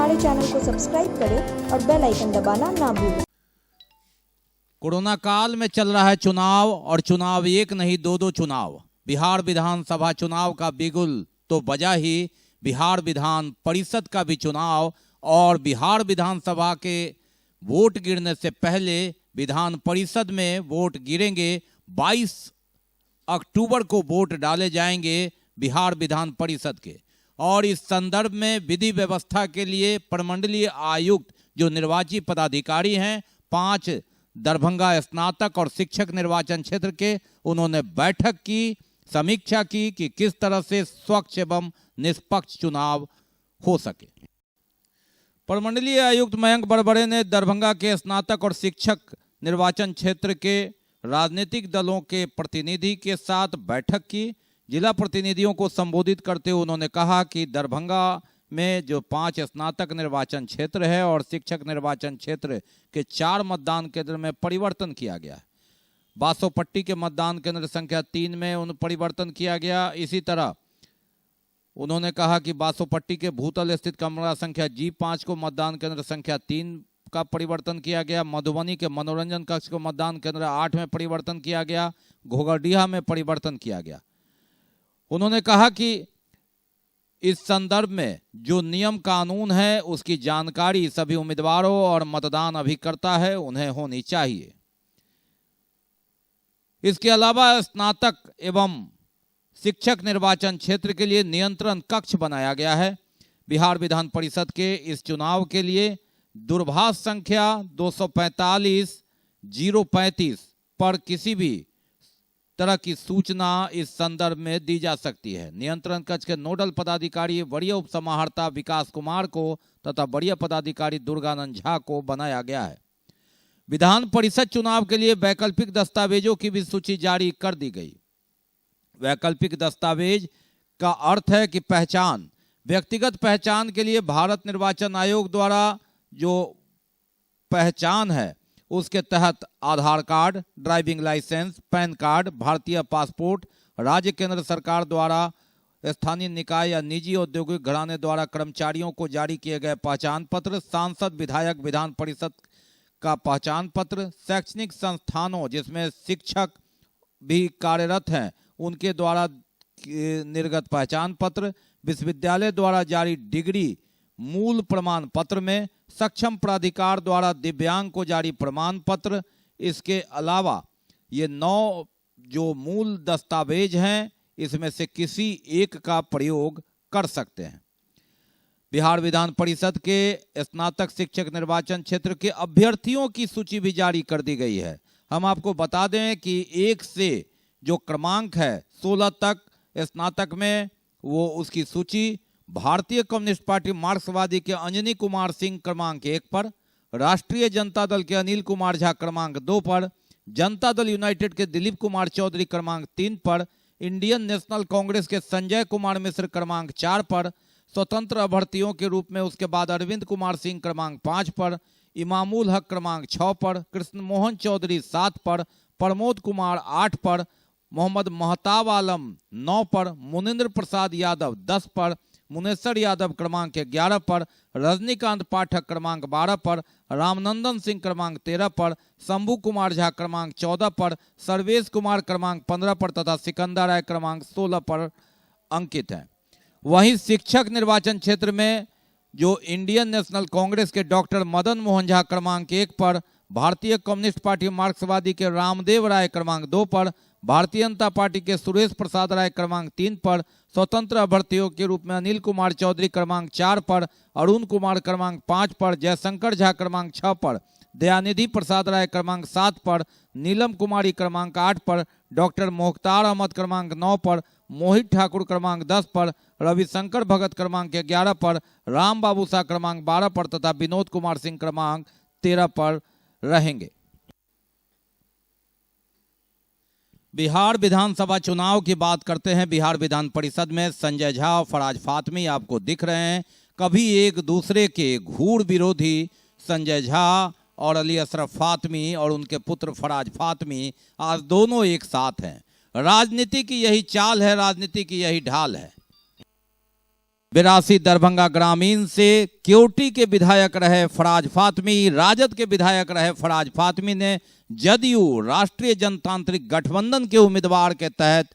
हमारे चैनल को सब्सक्राइब करें और बेल आइकन दबाना ना भूलें। कोरोना काल में चल रहा है चुनाव, और चुनाव एक नहीं दो चुनाव। बिहार विधानसभा चुनाव का बिगुल तो बजा ही, बिहार विधान परिषद का भी चुनाव, और बिहार विधानसभा के वोट गिरने से पहले विधान परिषद में वोट गिरेंगे। 22 अक्टूबर को वोट डाले जाएंगे बिहार विधान परिषद के। और इस संदर्भ में विधि व्यवस्था के लिए प्रमंडलीय आयुक्त जो निर्वाची पदाधिकारी हैं, 5 दरभंगा स्नातक और शिक्षक निर्वाचन क्षेत्र के, उन्होंने बैठक की, समीक्षा की कि किस तरह से स्वच्छ एवं निष्पक्ष चुनाव हो सके। प्रमंडलीय आयुक्त मयंक बरबड़े ने दरभंगा के स्नातक और शिक्षक निर्वाचन क्षेत्र के राजनीतिक दलों के प्रतिनिधि के साथ बैठक की। जिला प्रतिनिधियों को संबोधित करते हुए उन्होंने कहा कि दरभंगा में जो 5 स्नातक निर्वाचन क्षेत्र है और शिक्षक निर्वाचन क्षेत्र के 4 मतदान केंद्र में परिवर्तन किया गया है। बासोपट्टी के मतदान केंद्र संख्या 3 में उन परिवर्तन किया गया। इसी तरह उन्होंने कहा कि बासोपट्टी के भूतल स्थित कमरा संख्या G5 को मतदान केंद्र संख्या 3 का परिवर्तन किया गया। मधुबनी के मनोरंजन कक्ष को मतदान केंद्र 8 में परिवर्तन किया गया। घोघरडीहा में परिवर्तन किया गया। उन्होंने कहा कि इस संदर्भ में जो नियम कानून है उसकी जानकारी सभी उम्मीदवारों और मतदान अभिकर्ता है उन्हें होनी चाहिए। इसके अलावा स्नातक एवं शिक्षक निर्वाचन क्षेत्र के लिए नियंत्रण कक्ष बनाया गया है। बिहार विधान परिषद के इस चुनाव के लिए दूरभाष संख्या 245-035 पर किसी भी तरह की सूचना इस संदर्भ में दी जा सकती है। नियंत्रण कक्ष के नोडल पदाधिकारी वरीय उप समाहर्ता विकास कुमार को तथा वरीय पदाधिकारी दुर्गानंद झा को बनाया गया है। विधान परिषद चुनाव के लिए वैकल्पिक दस्तावेजों की भी सूची जारी कर दी गई। वैकल्पिक दस्तावेज का अर्थ है कि पहचान, व्यक्तिगत पहचान के लिए भारत निर्वाचन आयोग द्वारा जो पहचान है उसके तहत Aadhaar card, driving licence, PAN card, भारतीय पासपोर्ट, राज्य केंद्र सरकार द्वारा, स्थानीय निकाय या निजी औद्योगिक घराने द्वारा कर्मचारियों को जारी किए गए पहचान पत्र, सांसद, विधायक, विधान परिषद का पहचान पत्र, शैक्षणिक संस्थानों जिसमें शिक्षक भी कार्यरत हैं उनके द्वारा निर्गत पहचान पत्र, विश्वविद्यालय द्वारा जारी डिग्री मूल प्रमाण पत्र में, सक्षम प्राधिकार द्वारा दिव्यांग को जारी प्रमाण पत्र। इसके अलावा ये 9 जो मूल दस्तावेज हैं इसमें से किसी एक का प्रयोग कर सकते हैं। बिहार विधान परिषद के स्नातक शिक्षक निर्वाचन क्षेत्र के अभ्यर्थियों की सूची भी जारी कर दी गई है। हम आपको बता दें कि 1 से जो क्रमांक है 16 तक स्नातक में, वो उसकी सूची भारतीय कम्युनिस्ट पार्टी मार्क्सवादी के अंजनी कुमार सिंह क्रमांक 1 पर, राष्ट्रीय जनता दल के अनिल कुमार झा क्रमांक 2 पर, जनता दल यूनाइटेड के दिलीप कुमार चौधरी क्रमांक 3 पर, इंडियन नेशनल कांग्रेस के संजय कुमार मिश्र क्रमांक 4 पर, स्वतंत्र अभ्यर्थियों के रूप में उसके बाद अरविंद कुमार सिंह क्रमांक 5 पर, इमामुल हक क्रमांक 6 पर, कृष्ण मोहन चौधरी 7 पर, प्रमोद कुमार 8 पर, मोहम्मद महताब आलम 9 पर, मुनिंद्र प्रसाद यादव 10 पर, मुनेश्वर यादव क्रमांक 11 पर, रजनीकांत पाठक क्रमांक 12 पर, रामनंदन सिंह क्रमांक 13 पर, शंभू कुमार झा क्रमांक 14 पर, सर्वेश कुमार क्रमांक 15 पर तथा सिकंदर राय क्रमांक 16 पर अंकित है। वहीं शिक्षक निर्वाचन क्षेत्र में जो इंडियन नेशनल कांग्रेस के डॉक्टर मदन मोहन झा क्रमांक 1 पर, भारतीय कम्युनिस्ट पार्टी मार्क्सवादी के रामदेव राय क्रमांक 2 पर, भारतीय जनता पार्टी के सुरेश प्रसाद राय क्रमांक 3 पर, स्वतंत्र अभ्यर्थियों के रूप में अनिल कुमार चौधरी क्रमांक 4 पर, अरुण कुमार क्रमांक 5 पर, जयशंकर झा क्रमांक 6 पर, दयानिधि प्रसाद राय क्रमांक 7 पर, नीलम कुमारी क्रमांक 8 पर, डॉक्टर मुख्तार अहमद क्रमांक 9 पर, मोहित ठाकुर क्रमांक 10 पर, रविशंकर भगत क्रमांक 11 पर, राम बाबू शाह क्रमांक 12 पर तथा विनोद कुमार सिंह क्रमांक 13 पर रहेंगे। बिहार विधानसभा चुनाव की बात करते हैं। बिहार विधान परिषद में संजय झा और फराज फातमी आपको दिख रहे हैं। कभी एक दूसरे के घूर विरोधी संजय झा और अली अशरफ फातमी और उनके पुत्र फराज फातमी आज दोनों एक साथ हैं। राजनीति की यही चाल है, राजनीति की यही ढाल है। 82 दरभंगा ग्रामीण से केवटी के विधायक रहे फराज फातमी, राजद के विधायक रहे फराज फातमी ने जदयू राष्ट्रीय जनतांत्रिक गठबंधन के उम्मीदवार के तहत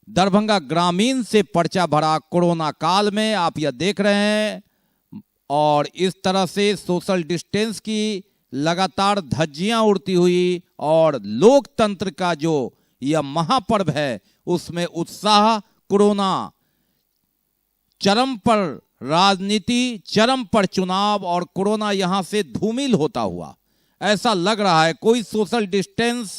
दरभंगा ग्रामीण से पर्चा भरा। कोरोना काल में आप यह देख रहे हैं और इस तरह से सोशल डिस्टेंस की लगातार धज्जियां उड़ती हुई और लोकतंत्र का जो यह महापर्व है उसमें उत्साह, कोरोना चरम पर राजनीति, चरम पर चुनाव और कोरोना यहां से धूमिल होता हुआ ऐसा लग रहा है। कोई सोशल डिस्टेंस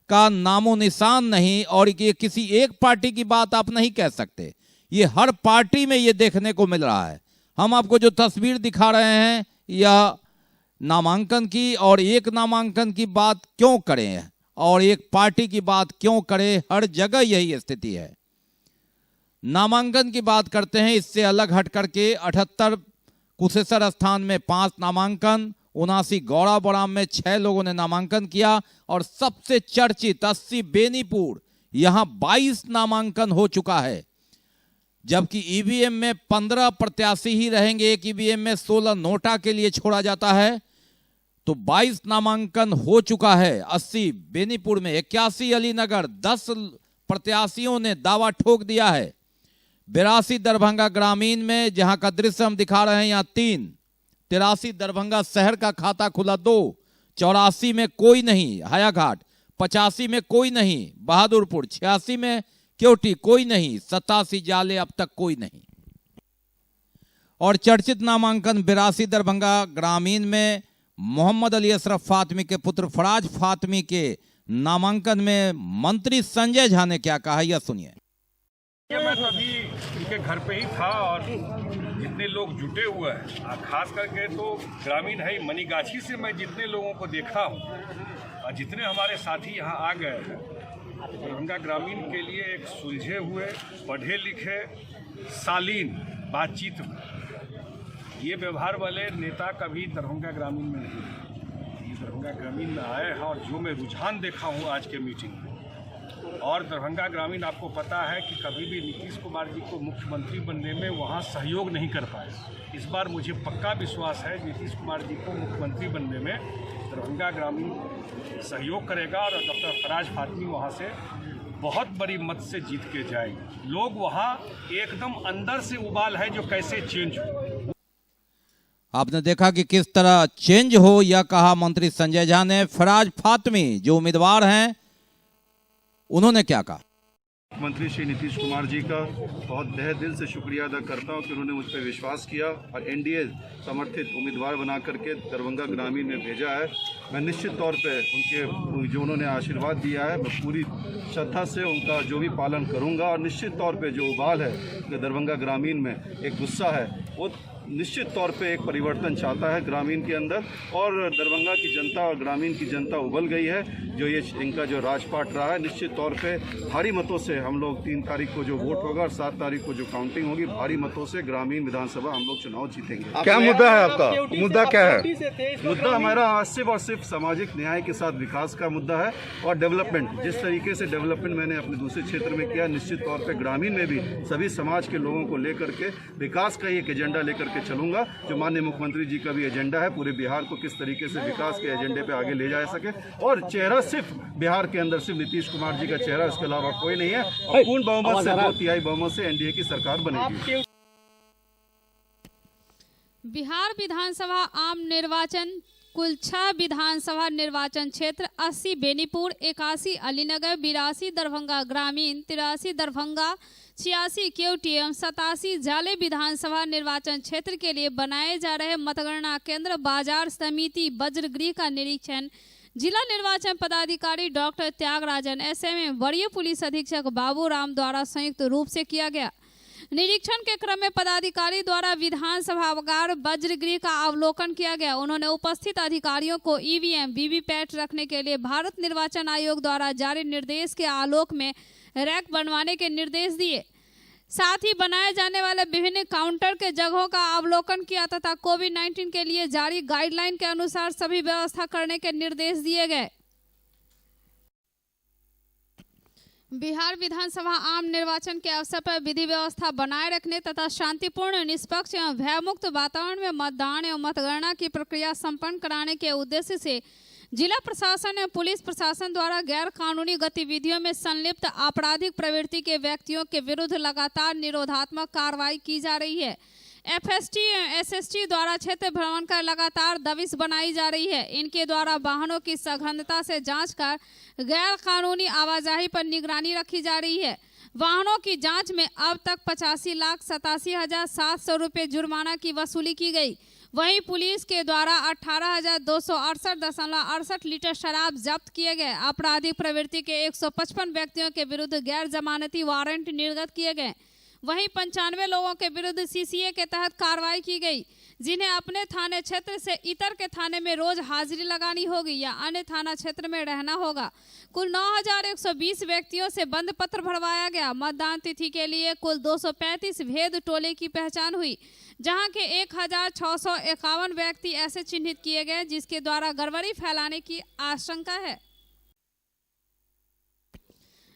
का नामो निशान नहीं और ये किसी एक पार्टी की बात आप नहीं कह सकते, ये हर पार्टी में ये देखने को मिल रहा है। हम आपको जो तस्वीर दिखा रहे हैं यह नामांकन की, और एक नामांकन की बात क्यों करें और एक पार्टी की बात क्यों करें, हर जगह यही स्थिति है। नामांकन की बात करते हैं, इससे अलग हट करके 78 कुशेश्वर स्थान में 5 नामांकन, 79 गौड़ा बराम में 6 लोगों ने नामांकन किया और सबसे चर्चित 80 बेनीपुर यहां 22 नामांकन हो चुका है। जबकि ईवीएम में 15 प्रत्याशी ही रहेंगे, एक ईवीएम में 16 नोटा के लिए छोड़ा जाता है, तो 22 नामांकन हो चुका है। 80 बेनीपुर में, 81 अलीनगर, 10 प्रत्याशियों ने दावा ठोक दिया है। 82 दरभंगा ग्रामीण में जहां का दृश्य हम दिखा रहे हैं यहां 3, 83 दरभंगा शहर का खाता खुला 2, 84 में कोई नहीं, हायाघाट 85 में कोई नहीं, बहादुरपुर 86 में केवटी कोई नहीं, 87 जाले अब तक कोई नहीं। और चर्चित नामांकन 82 दरभंगा ग्रामीण में मोहम्मद अली अशरफ फातमी के पुत्र फराज फातमी के नामांकन में मंत्री संजय झा ने क्या कहा, यह सुनिए। मैं तो अभी उनके घर पे ही था और जितने लोग जुटे हुए हैं, खास करके तो ग्रामीण है मनीगाछी से मैं जितने लोगों को देखा हूँ और जितने हमारे साथी यहाँ आ गए हैं, दरभंगा ग्रामीण के लिए एक सुलझे हुए, पढ़े लिखे, शालीन बातचीत में ये व्यवहार वाले नेता कभी दरभंगा ग्रामीण में नहीं। ये दरभंगा ग्रामीण में आए हैं और जो मैं रुझान देखा हूँ आज के मीटिंग में, और दरभंगा ग्रामीण आपको पता है कि कभी भी नीतीश कुमार जी को मुख्यमंत्री बनने में वहाँ सहयोग नहीं कर पाए। इस बार मुझे पक्का विश्वास है नीतीश कुमार जी को मुख्यमंत्री बनने में दरभंगा ग्रामीण सहयोग करेगा और डॉक्टर फराज फातमी वहाँ से बहुत बड़ी मत से जीत के जाएंगे। लोग वहाँ एकदम अंदर से उबाल है जो कैसे चेंज हो। आपने देखा कि किस तरह चेंज हो, यह कहा मंत्री संजय झा ने। फराज फातमी जो उम्मीदवार हैं उन्होंने क्या कहा। मुख्यमंत्री श्री नीतीश कुमार जी का बहुत तहे दिल से शुक्रिया अदा करता हूं कि उन्होंने मुझ पर विश्वास किया और एनडीए समर्थित उम्मीदवार बना करके दरभंगा ग्रामीण में भेजा है। मैं निश्चित तौर पे उनके जो उन्होंने आशीर्वाद दिया है मैं पूरी श्रद्धा से उनका जो भी पालन करूंगा और निश्चित तौर पे जो उबाल है दरभंगा ग्रामीण में, एक गुस्सा है, वो निश्चित तौर पे एक परिवर्तन चाहता है ग्रामीण के अंदर और दरभंगा की जनता और ग्रामीण की जनता उबल गई है। जो ये इनका जो राजपाट रहा है, निश्चित तौर पे भारी मतों से हम लोग 3 तारीख को जो वोट होगा और 7 तारीख को जो काउंटिंग होगी, भारी मतों से ग्रामीण विधानसभा हम लोग चुनाव जीतेंगे। क्या मुद्दा है आपका? मुद्दा क्या है? मुद्दा हमारा सिर्फ और सिर्फ सामाजिक न्याय के साथ विकास का मुद्दा है और डेवलपमेंट। जिस तरीके से डेवलपमेंट मैंने अपने दूसरे क्षेत्र में किया, निश्चित तौर पर ग्रामीण में भी सभी समाज के लोगों को लेकर के विकास का एक एजेंडा लेकर के चलूंगा। जो माननीय मुख्यमंत्री जी का भी एजेंडा है, पूरे बिहार को किस तरीके से विकास के एजेंडे पे आगे ले जा सके, और चेहरा सिर्फ बिहार के अंदर सिर्फ नीतीश कुमार जी का चेहरा, इसके अलावा कोई नहीं है। और पूर्ण बहुमत से 2/3 बहुमत से एनडीए की सरकार बनेगी। बिहार विधानसभा आम निर्वाचन कुल 6 विधानसभा निर्वाचन क्षेत्र 80 बेनीपुर, 81 अलीनगर, 82 दरभंगा ग्रामीण, 83 दरभंगा, 86 केवटी एवं 87 जाले विधानसभा निर्वाचन क्षेत्र के लिए बनाए जा रहे मतगणना केंद्र, बाजार समिति, वज्रगृह का निरीक्षण जिला निर्वाचन पदाधिकारी डॉक्टर त्यागराजन एसएम, वरीय पुलिस अधीक्षक बाबू राम द्वारा संयुक्त रूप से किया गया। निरीक्षण के क्रम में पदाधिकारी द्वारा विधानसभागार वज्रगृह का अवलोकन किया गया। उन्होंने उपस्थित अधिकारियों को ईवीएम वीवीपैट रखने के लिए भारत निर्वाचन आयोग द्वारा जारी निर्देश के आलोक में रैक बनवाने के निर्देश दिए। साथ ही बनाए जाने वाले विभिन्न काउंटर के जगहों का अवलोकन किया तथा कोविड-19 के लिए जारी गाइडलाइन के अनुसार सभी व्यवस्था करने के निर्देश दिए गए। बिहार विधानसभा आम निर्वाचन के अवसर पर विधि व्यवस्था बनाए रखने तथा शांतिपूर्ण, निष्पक्ष एवं भयमुक्त वातावरण में मतदान एवं मतगणना की प्रक्रिया संपन्न कराने के उद्देश्य से जिला प्रशासन एवं पुलिस प्रशासन द्वारा गैर कानूनी गतिविधियों में संलिप्त आपराधिक प्रवृत्ति के व्यक्तियों के विरुद्ध लगातार निरोधात्मक कार्रवाई की जा रही है। एफएसटी एवं एसएसटी द्वारा क्षेत्र भ्रमण कर लगातार दबिश बनाई जा रही है। इनके द्वारा वाहनों की सघनता से जांच कर गैर कानूनी आवाजाही पर निगरानी रखी जा रही है। वाहनों की जांच में अब तक 85,87,700 रुपये जुर्माना की वसूली की गई। वहीं पुलिस के द्वारा 18,268.68 लीटर शराब जब्त किए गए। आपराधिक प्रवृत्ति के 155 व्यक्तियों के विरुद्ध गैर जमानती वारंट निर्गत किए गए। वहीं 95 लोगों के विरुद्ध सीसीए के तहत कार्रवाई की गई, जिन्हें अपने थाने क्षेत्र से इतर के थाने में रोज हाजिरी लगानी होगी या अन्य थाना क्षेत्र में रहना होगा। कुल 9,120 व्यक्तियों से बंद पत्र भरवाया गया। मतदान तिथि के लिए कुल 235 भेद टोले की पहचान हुई, जहां के 1,651 व्यक्ति ऐसे चिन्हित किए गए जिसके द्वारा गड़बड़ी फैलाने की आशंका है।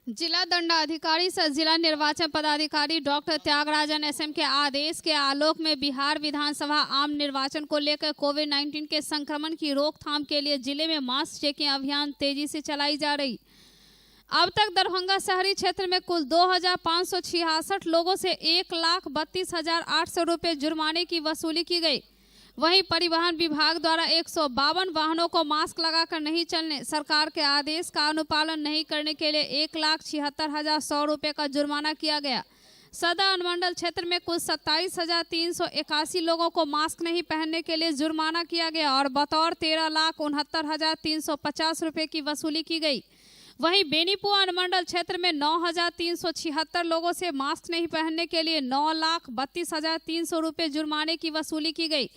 जिला दंडाधिकारी सह जिला निर्वाचन पदाधिकारी डॉक्टर त्यागराजन एसएम के आदेश के आलोक में बिहार विधानसभा आम निर्वाचन को लेकर कोविड-19 के संक्रमण की रोकथाम के लिए जिले में मास्क चेकिंग अभियान तेजी से चलाई जा रही। अब तक दरभंगा शहरी क्षेत्र में कुल 2,566 लोगों से 1,32,800 रुपये जुर्माने की वसूली की गई। वहीं परिवहन विभाग द्वारा 152 वाहनों को मास्क लगाकर नहीं चलने, सरकार के आदेश का अनुपालन नहीं करने के लिए 1,76,100 रुपये का जुर्माना किया गया। सदर अनुमंडल क्षेत्र में कुल 27,381 लोगों को मास्क नहीं पहनने के लिए जुर्माना किया गया और बतौर 13,69,350 रुपये की वसूली की गई। वहीं बेनीपुर अनुमंडल क्षेत्र में 9,376 लोगों से मास्क नहीं पहनने के लिए 9,32,300 रुपये जुर्माने की वसूली की गई।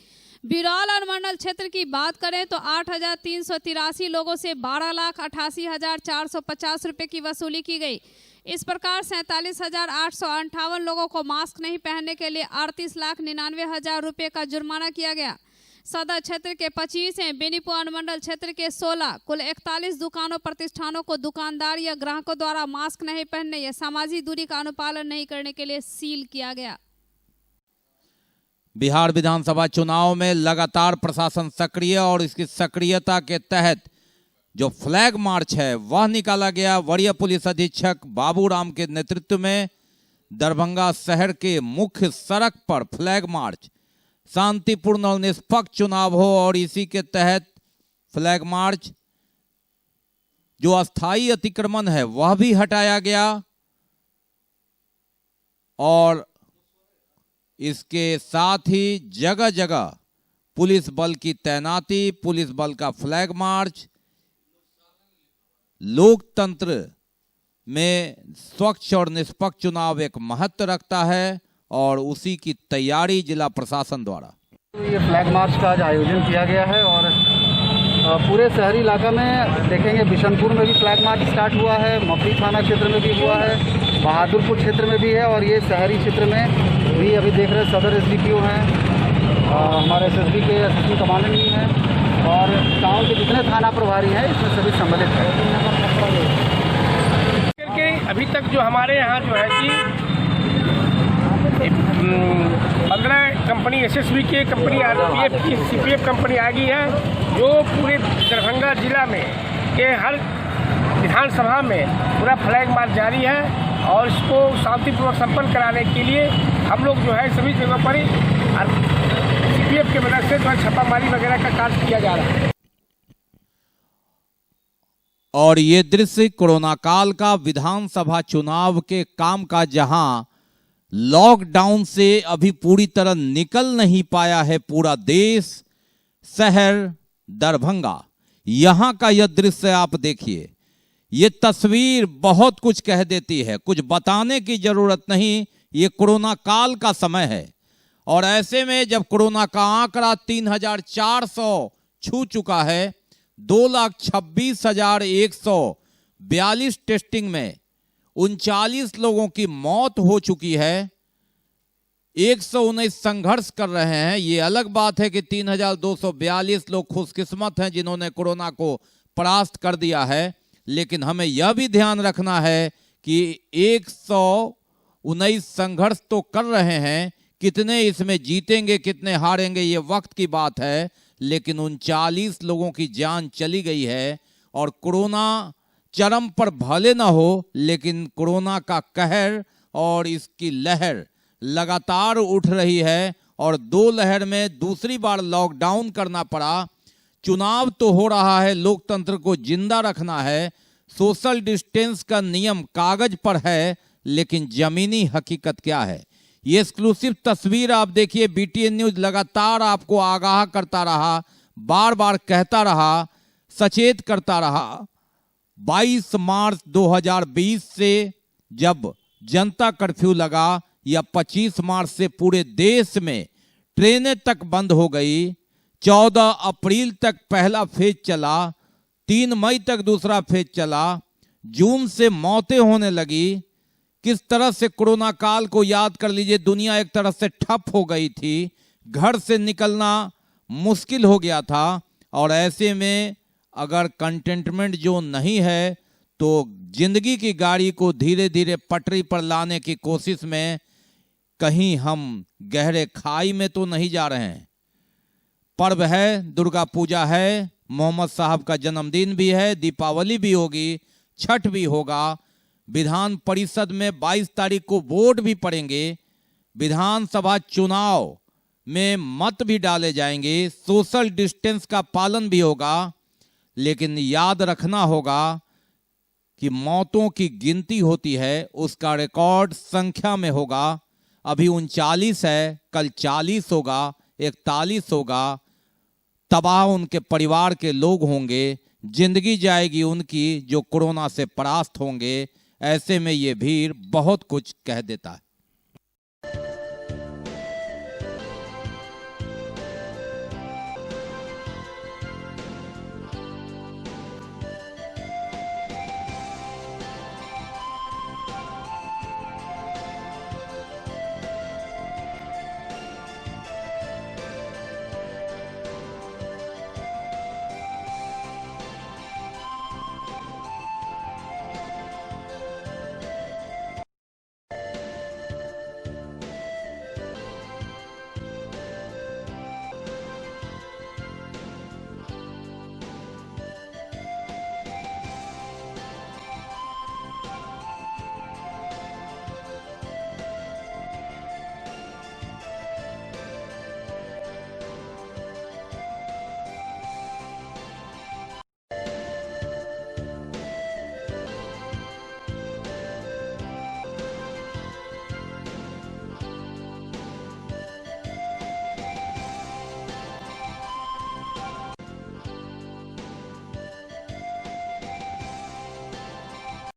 बिरौल अनुमंडल क्षेत्र की बात करें तो 8,383 लोगों से 12,88,450 रुपये की वसूली की गई। इस प्रकार 47,858 लोगों को मास्क नहीं पहनने के लिए 38,99,000 रुपये का जुर्माना किया गया। सदर क्षेत्र के 25 हैं, बेनीपुर अनुमंडल क्षेत्र के 16, कुल 41 दुकानों प्रतिष्ठानों को दुकानदार या ग्राहकों द्वारा मास्क नहीं पहनने या सामाजिक दूरी का अनुपालन नहीं करने के लिए सील किया गया। बिहार विधानसभा चुनाव में लगातार प्रशासन सक्रिय और इसकी सक्रियता के तहत जो फ्लैग मार्च है वह निकाला गया। वरीय पुलिस अधीक्षक बाबूराम के नेतृत्व में दरभंगा शहर के मुख्य सड़क पर फ्लैग मार्च, शांतिपूर्ण और निष्पक्ष चुनाव हो और इसी के तहत फ्लैग मार्च जो अस्थायी अतिक्रमण है वह भी हटाया गया और इसके साथ ही जगह जगह पुलिस बल की तैनाती, पुलिस बल का फ्लैग मार्च लोकतंत्र में स्वच्छ और निष्पक्ष चुनाव एक महत्व रखता है और उसी की तैयारी जिला प्रशासन द्वारा ये फ्लैग मार्च का आज आयोजन किया गया है और पूरे शहरी इलाका में देखेंगे। बिशनपुर में भी फ्लैग मार्च स्टार्ट हुआ है, मफरी थाना क्षेत्र में भी हुआ है, बहादुरपुर क्षेत्र में भी है और ये शहरी क्षेत्र में भी अभी देख रहे सदर एसडीपीओ हैं, हमारे एसएसबी के असिस्टेंट कमांडेंट भी हैं और गाँव के जितने थाना प्रभारी हैं इसमें सभी सम्मिलित हैं। अभी तक जो हमारे यहाँ जो है कि 15 कंपनी एसएसबी की कंपनी, आरपीएफ की, सीपीएफ कंपनी आ गई है जो पूरे दरभंगा जिला में के हर विधानसभा में पूरा फ्लैग मार्च जारी है और इसको शांतिपूर्वक संपन्न कराने के लिए हम लोग जो है सभी जगह पर सीपीएफ के मदद से जो है छापामारी वगैरह का कार्य किया जा रहा है। और ये दृश्य कोरोना काल का विधानसभा चुनाव के काम का जहां लॉकडाउन से अभी पूरी तरह निकल नहीं पाया है पूरा देश, शहर दरभंगा, यहां का यह दृश्य आप देखिए। ये तस्वीर बहुत कुछ कह देती है, कुछ बताने की जरूरत नहीं। ये कोरोना काल का समय है और ऐसे में जब कोरोना का आंकड़ा 3,400 छू चुका है, 2,26,142 टेस्टिंग में 39 लोगों की मौत हो चुकी है, 119 संघर्ष कर रहे हैं। ये अलग बात है कि 3,242 लोग खुशकिस्मत हैं जिन्होंने कोरोना को परास्त कर दिया है, लेकिन हमें यह भी ध्यान रखना है कि 119 संघर्ष तो कर रहे हैं, कितने इसमें जीतेंगे कितने हारेंगे ये वक्त की बात है, लेकिन 39 लोगों की जान चली गई है। और कोरोना चरम पर भले ना हो, लेकिन कोरोना का कहर और इसकी लहर लगातार उठ रही है और 2 लहर में दूसरी बार लॉकडाउन करना पड़ा। चुनाव तो हो रहा है, लोकतंत्र को जिंदा रखना है, सोशल डिस्टेंस का नियम कागज पर है, लेकिन जमीनी हकीकत क्या है? ये एक्सक्लूसिव तस्वीर आप देखिए। बीटीएन न्यूज लगातार आपको आगाह करता रहा, बार बार कहता रहा, सचेत करता रहा। 22 मार्च 2020 से जब जनता कर्फ्यू लगा, या 25 मार्च से पूरे देश में ट्रेनें तक बंद हो गई, 14 अप्रैल तक पहला फेज चला, 3 मई तक दूसरा फेज चला, जून से मौतें होने लगी। किस तरह से कोरोना काल को याद कर लीजिए, दुनिया एक तरह से ठप हो गई थी, घर से निकलना मुश्किल हो गया था। और ऐसे में अगर कंटेनमेंट जोन नहीं है तो जिंदगी की गाड़ी को धीरे धीरे पटरी पर लाने की कोशिश में कहीं हम गहरे खाई में तो नहीं जा रहे हैं। पर्व है, दुर्गा पूजा है, मोहम्मद साहब का जन्मदिन भी है, दीपावली भी होगी, छठ भी होगा, विधान परिषद में 22 तारीख को वोट भी पड़ेंगे, विधानसभा चुनाव में मत भी डाले जाएंगे, सोशल डिस्टेंस का पालन भी होगा। लेकिन याद रखना होगा कि मौतों की गिनती होती है, उसका रिकॉर्ड संख्या में होगा। अभी 39 है, कल 40 होगा, 41 होगा। तबाह उनके परिवार के लोग होंगे, जिंदगी जाएगी उनकी जो कोरोना से परास्त होंगे। ऐसे में ये भीड़ बहुत कुछ कह देता है।